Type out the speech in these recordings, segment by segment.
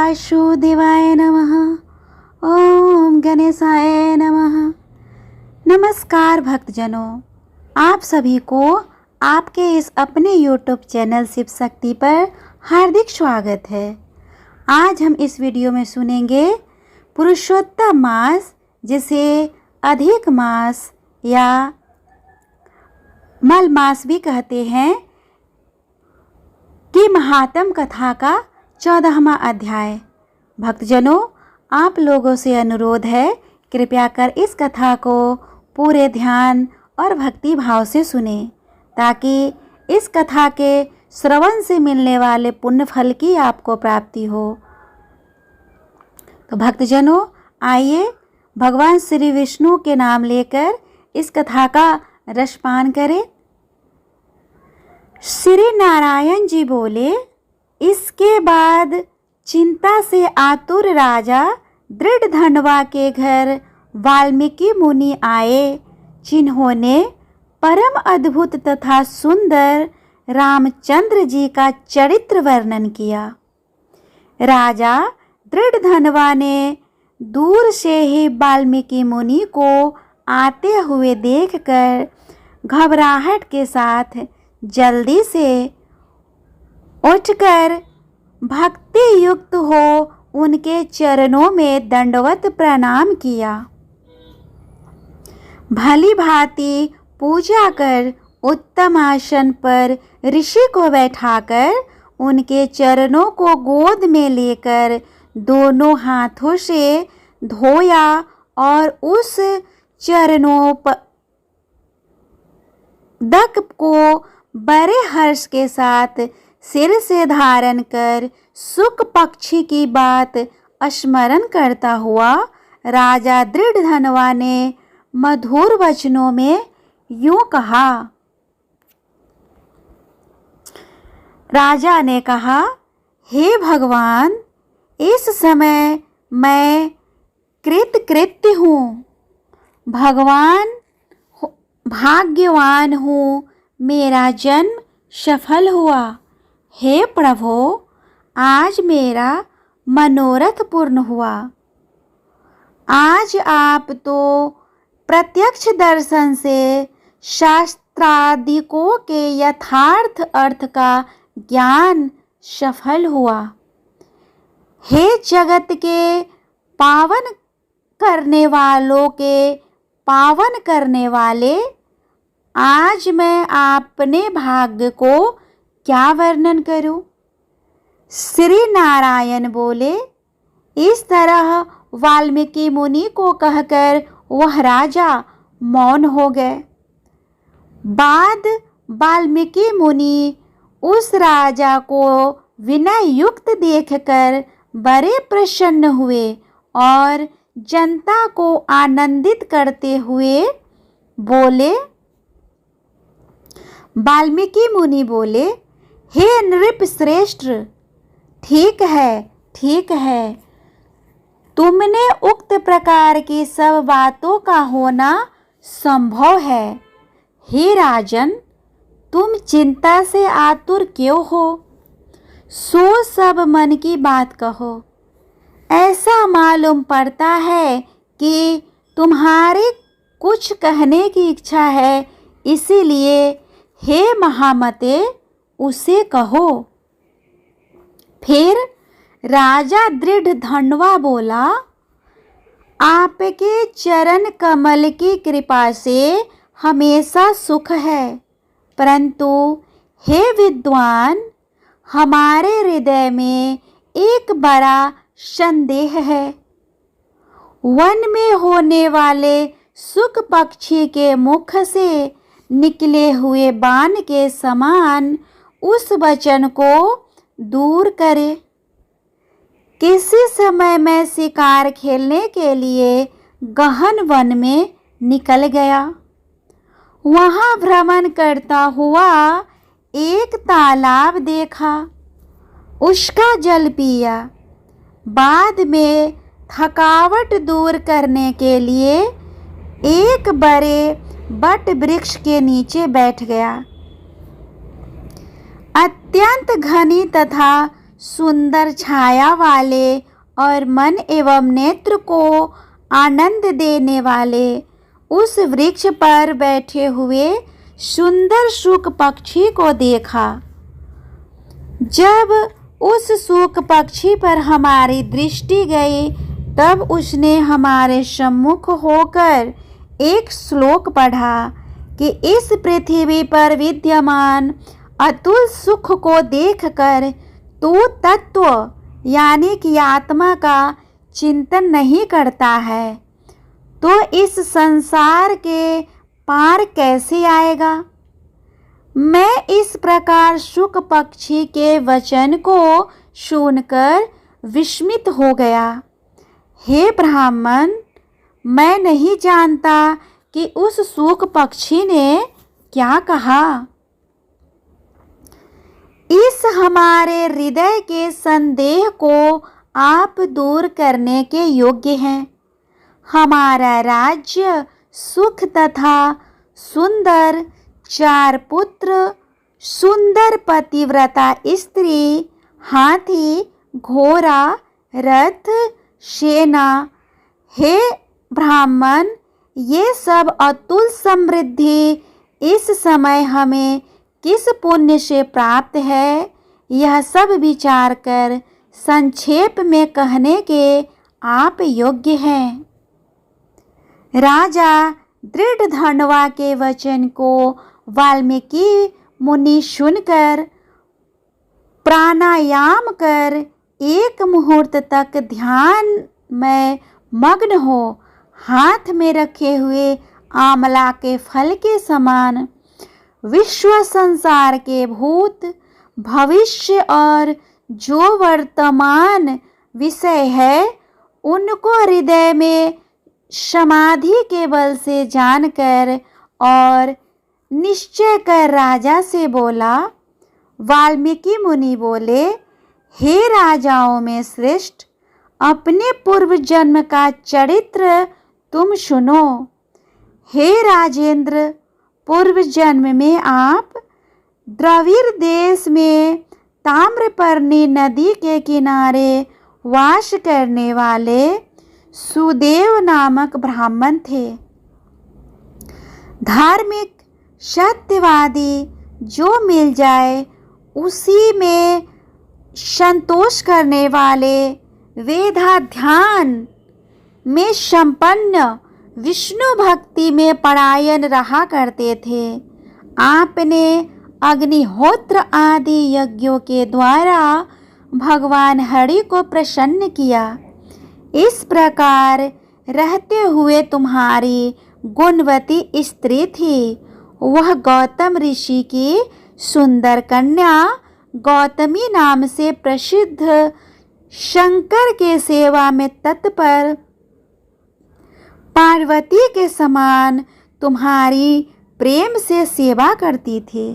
वासुदेवाय नमः। ओम गणेशाय नमः। नमस्कार भक्तजनों, आप सभी को आपके इस अपने YouTube चैनल शिव शक्ति पर हार्दिक स्वागत है। आज हम इस वीडियो में सुनेंगे पुरुषोत्तम मास, जिसे अधिक मास या मल मास भी कहते हैं, की महात्म कथा का 14वां अध्याय। भक्तजनों, आप लोगों से अनुरोध है, कृपया कर इस कथा को पूरे ध्यान और भक्ति भाव से सुने, ताकि इस कथा के श्रवण से मिलने वाले पुण्य फल की आपको प्राप्ति हो। तो भक्तजनों, आइए भगवान श्री विष्णु के नाम लेकर इस कथा का रसपान करें। श्री नारायण जी बोले, इसके बाद चिंता से आतुर राजा दृढ़धनवा के घर वाल्मीकि मुनि आए, जिन्होंने परम अद्भुत तथा सुंदर रामचंद्र जी का चरित्र वर्णन किया। राजा दृढ़धनवा ने दूर से ही वाल्मीकि मुनि को आते हुए देखकर घबराहट के साथ जल्दी से उठकर भक्ति युक्त हो उनके चरणों में दंडवत प्रणाम किया। भली भांति पूजा कर उत्तम आसन पर ऋषि को बैठाकर उनके चरणों को गोद में लेकर दोनों हाथों से धोया और उस चरणों दक को बड़े हर्ष के साथ सिर से धारण कर सुख पक्षी की बात स्मरण करता हुआ राजा दृढ़धनवा ने मधुर वचनों में यूं कहा। राजा ने कहा, हे भगवान, इस समय मैं कृतकृत्य हूँ, भगवान भाग्यवान हूँ, मेरा जन्म सफल हुआ। हे प्रभु, आज मेरा मनोरथ पूर्ण हुआ। आज आप तो प्रत्यक्ष दर्शन से शास्त्रादिकों के यथार्थ अर्थ का ज्ञान सफल हुआ। हे जगत के पावन करने वालों के पावन करने वाले, आज मैं अपने भाग्य को क्या वर्णन करूं? श्री नारायण बोले। इस तरह वाल्मीकि मुनि को कहकर वह राजा मौन हो गए। बाद वाल्मीकि मुनि उस राजा को विनय युक्त देखकर बड़े प्रसन्न हुए और जनता को आनंदित करते हुए बोले। वाल्मीकि मुनि बोले, हे नृप श्रेष्ठ, ठीक है, तुमने उक्त प्रकार की सब बातों का होना संभव है। हे राजन, तुम चिंता से आतुर क्यों हो? सो सब मन की बात कहो। ऐसा मालूम पड़ता है कि तुम्हारे कुछ कहने की इच्छा है, इसीलिए हे महामते, उसे कहो। फिर राजा दृढ़धनवा बोला, आपके चरण कमल की कृपा से हमेशा सुख है, परंतु हे विद्वान, हमारे हृदय में एक बड़ा संदेह है। वन में होने वाले सुख पक्षी के मुख से निकले हुए बाण के समान उस वचन को दूर करे। किसी समय मैं शिकार खेलने के लिए गहन वन में निकल गया। वहां भ्रमण करता हुआ एक तालाब देखा, उसका जल पिया। बाद में थकावट दूर करने के लिए एक बड़े बट वृक्ष के नीचे बैठ गया। अत्यंत घनी तथा सुंदर छाया वाले और मन एवं नेत्र को आनंद देने वाले उस वृक्ष पर बैठे हुए सुंदर शुक पक्षी को देखा। जब उस शुक पक्षी पर हमारी दृष्टि गई तब उसने हमारे सम्मुख होकर एक श्लोक पढ़ा कि इस पृथ्वी पर विद्यमान अतुल सुख को देखकर तू तत्व यानी कि आत्मा का चिंतन नहीं करता है तो इस संसार के पार कैसे आएगा। मैं इस प्रकार शुक पक्षी के वचन को सुनकर विस्मित हो गया। हे ब्राह्मण, मैं नहीं जानता कि उस शुक पक्षी ने क्या कहा। इस हमारे हृदय के संदेह को आप दूर करने के योग्य हैं। हमारा राज्य सुख तथा सुंदर 4 पुत्र, सुंदर पतिव्रता स्त्री, हाथी, घोड़ा, रथ, सेना। हे ब्राह्मण, ये सब अतुल समृद्धि इस समय हमें किस पुण्य से प्राप्त है, यह सब विचार कर संक्षेप में कहने के आप योग्य हैं। राजा दृढ़धनवा के वचन को वाल्मीकि मुनि सुनकर प्राणायाम कर एक मुहूर्त तक ध्यान में मग्न हो हाथ में रखे हुए आंवला के फल के समान विश्व संसार के भूत, भविष्य और जो वर्तमान विषय है उनको हृदय में समाधि के बल से जानकर और निश्चय कर राजा से बोला। वाल्मीकि मुनि बोले, हे राजाओं में श्रेष्ठ, अपने पूर्व जन्म का चरित्र तुम सुनो। हे राजेंद्र, पूर्व जन्म में आप द्रविड़ देश में ताम्रपर्णी नदी के किनारे वास करने वाले सुदेव नामक ब्राह्मण थे। धार्मिक, सत्यवादी, जो मिल जाए उसी में संतोष करने वाले, वेदाध्यान में संपन्न, विष्णु भक्ति में परायण रहा करते थे। आपने अग्निहोत्र आदि यज्ञों के द्वारा भगवान हरि को प्रसन्न किया। इस प्रकार रहते हुए तुम्हारी गुणवती स्त्री थी। वह गौतम ऋषि की सुंदर कन्या गौतमी नाम से प्रसिद्ध, शंकर के सेवा में तत्पर, पार्वती के समान तुम्हारी प्रेम से सेवा करती थी।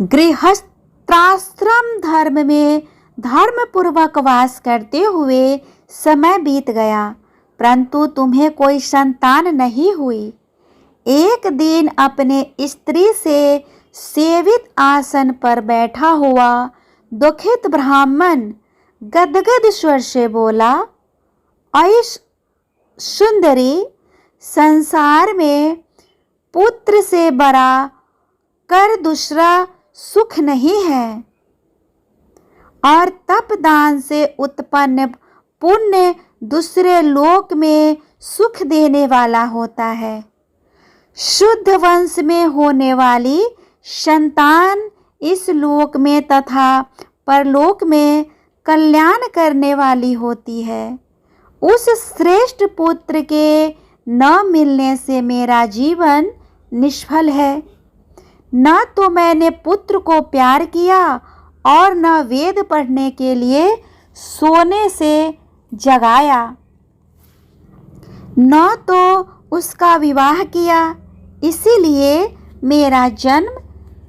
गृहस्थाश्रम धर्म में धर्मपूर्वक वास करते हुए समय बीत गया, परंतु तुम्हें कोई संतान नहीं हुई। एक दिन अपने स्त्री से सेवित आसन पर बैठा हुआ दुखित ब्राह्मण गदगद स्वर से बोला, ऐ सुंदरी, संसार में पुत्र से बड़ा कर दूसरा सुख नहीं है और तपदान से उत्पन्न पुण्य दूसरे लोक में सुख देने वाला होता है। शुद्ध वंश में होने वाली संतान इस लोक में तथा परलोक में कल्याण करने वाली होती है। उस श्रेष्ठ पुत्र के न मिलने से मेरा जीवन निष्फल है। न तो मैंने पुत्र को प्यार किया और न वेद पढ़ने के लिए सोने से जगाया, न तो उसका विवाह किया, इसीलिए मेरा जन्म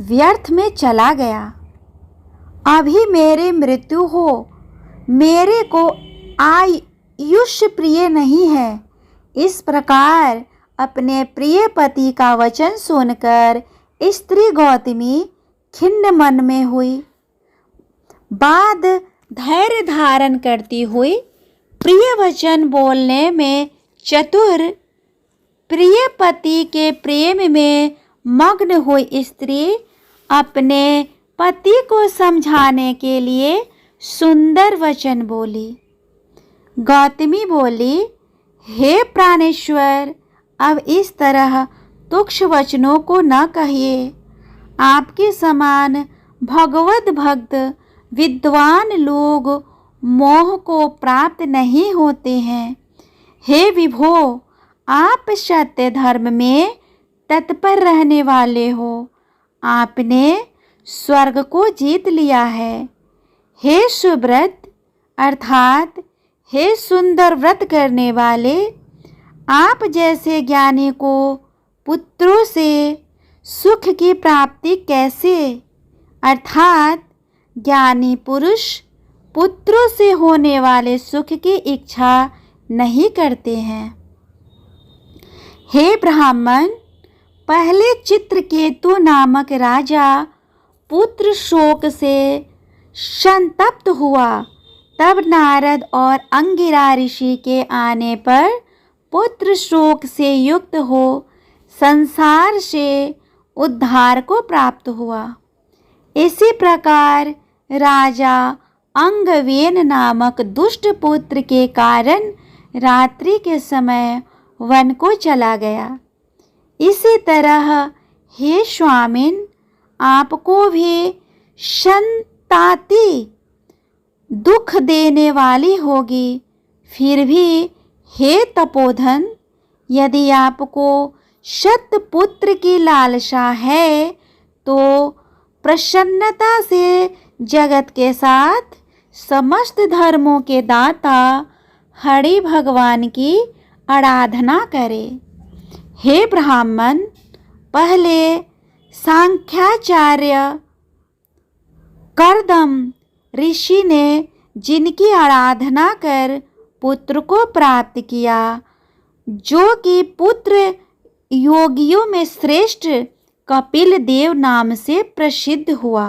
व्यर्थ में चला गया। अभी मेरी मृत्यु हो, मेरे को आयुष्य प्रिय नहीं है। इस प्रकार अपने प्रिय पति का वचन सुनकर स्त्री गौतमी खिन्न मन में हुई। बाद धैर्य धारण करती हुई प्रिय वचन बोलने में चतुर, प्रिय पति के प्रेम में मग्न हुई स्त्री अपने पति को समझाने के लिए सुंदर वचन बोली। गौतमी बोली, हे प्राणेश्वर, अब इस तरह तुक्ष वचनों को न कहिए। आपके समान भगवत भक्त विद्वान लोग मोह को प्राप्त नहीं होते हैं। हे विभो, आप सत्य धर्म में तत्पर रहने वाले हो। आपने स्वर्ग को जीत लिया है। हे सुव्रत अर्थात हे सुंदर व्रत करने वाले, आप जैसे ज्ञानी को पुत्रों से सुख की प्राप्ति कैसे, अर्थात ज्ञानी पुरुष पुत्रों से होने वाले सुख की इच्छा नहीं करते हैं। हे ब्राह्मण, पहले चित्रकेतु नामक राजा पुत्र शोक से संतप्त हुआ। तब नारद और अंगिरा ऋषि के आने पर पुत्र शोक से युक्त हो संसार से उद्धार को प्राप्त हुआ। इसी प्रकार राजा अंगवेन नामक दुष्ट पुत्र के कारण रात्रि के समय वन को चला गया। इसी तरह हे स्वामिन, आपको भी संताति दुख देने वाली होगी। फिर भी हे तपोधन, यदि आपको शतपुत्र की लालसा है तो प्रसन्नता से जगत के साथ समस्त धर्मों के दाता हरि भगवान की आराधना करें। हे ब्राह्मण, पहले सांख्याचार्य कर्दम ऋषि ने जिनकी आराधना कर पुत्र को प्राप्त किया, जो कि पुत्र योगियों में श्रेष्ठ कपिल देव नाम से प्रसिद्ध हुआ।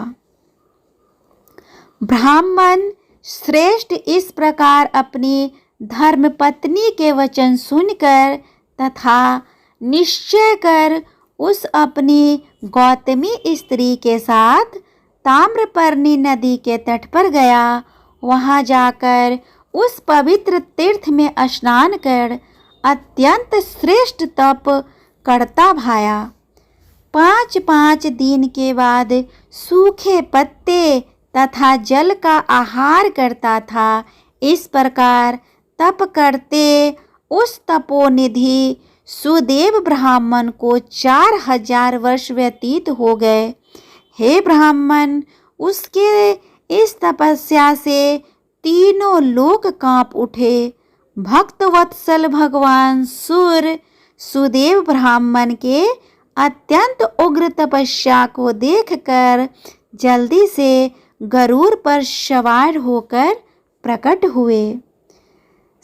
ब्राह्मण श्रेष्ठ इस प्रकार अपनी धर्मपत्नी के वचन सुनकर तथा निश्चय कर उस अपनी गौतमी स्त्री के साथ ताम्रपर्णी नदी के तट पर गया। वहां जाकर उस पवित्र तीर्थ में स्नान कर अत्यंत श्रेष्ठ तप करता भाया। 5 दिन के बाद सूखे पत्ते तथा जल का आहार करता था। इस प्रकार तप करते उस तपोनिधि सुदेव ब्राह्मण को 4000 वर्ष व्यतीत हो गए। हे ब्राह्मण, उसके इस तपस्या से तीनों लोक कांप उठे। भक्तवत्सल भगवान सुदेव ब्राह्मण के अत्यंत उग्र तपस्या को देखकर जल्दी से गरुड़ पर सवार होकर प्रकट हुए।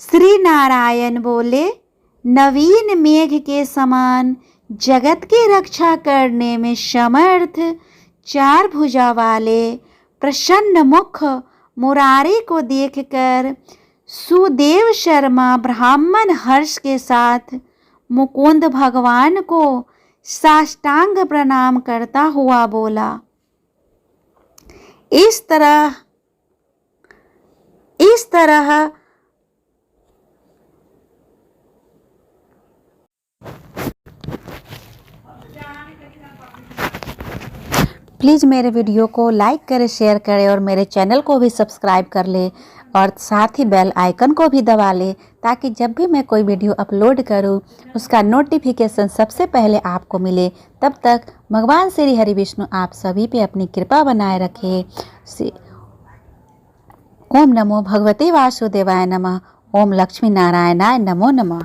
श्री नारायण बोले, नवीन मेघ के समान जगत की रक्षा करने में समर्थ 4 भुजा वाले प्रसन्न मुख मुरारी को देखकर सुदेव शर्मा ब्राह्मण हर्ष के साथ मुकुंद भगवान को साष्टांग प्रणाम करता हुआ बोला। इस तरह प्लीज़ मेरे वीडियो को लाइक करें, शेयर करें और मेरे चैनल को भी सब्सक्राइब कर ले और साथ ही बेल आइकन को भी दबा ले, ताकि जब भी मैं कोई वीडियो अपलोड करूं उसका नोटिफिकेशन सबसे पहले आपको मिले। तब तक भगवान श्री हरि विष्णु आप सभी पे अपनी कृपा बनाए रखे। ओम नमो भगवते वासुदेवाय नमः। ओम लक्ष्मी नारायणाय नमो नमः।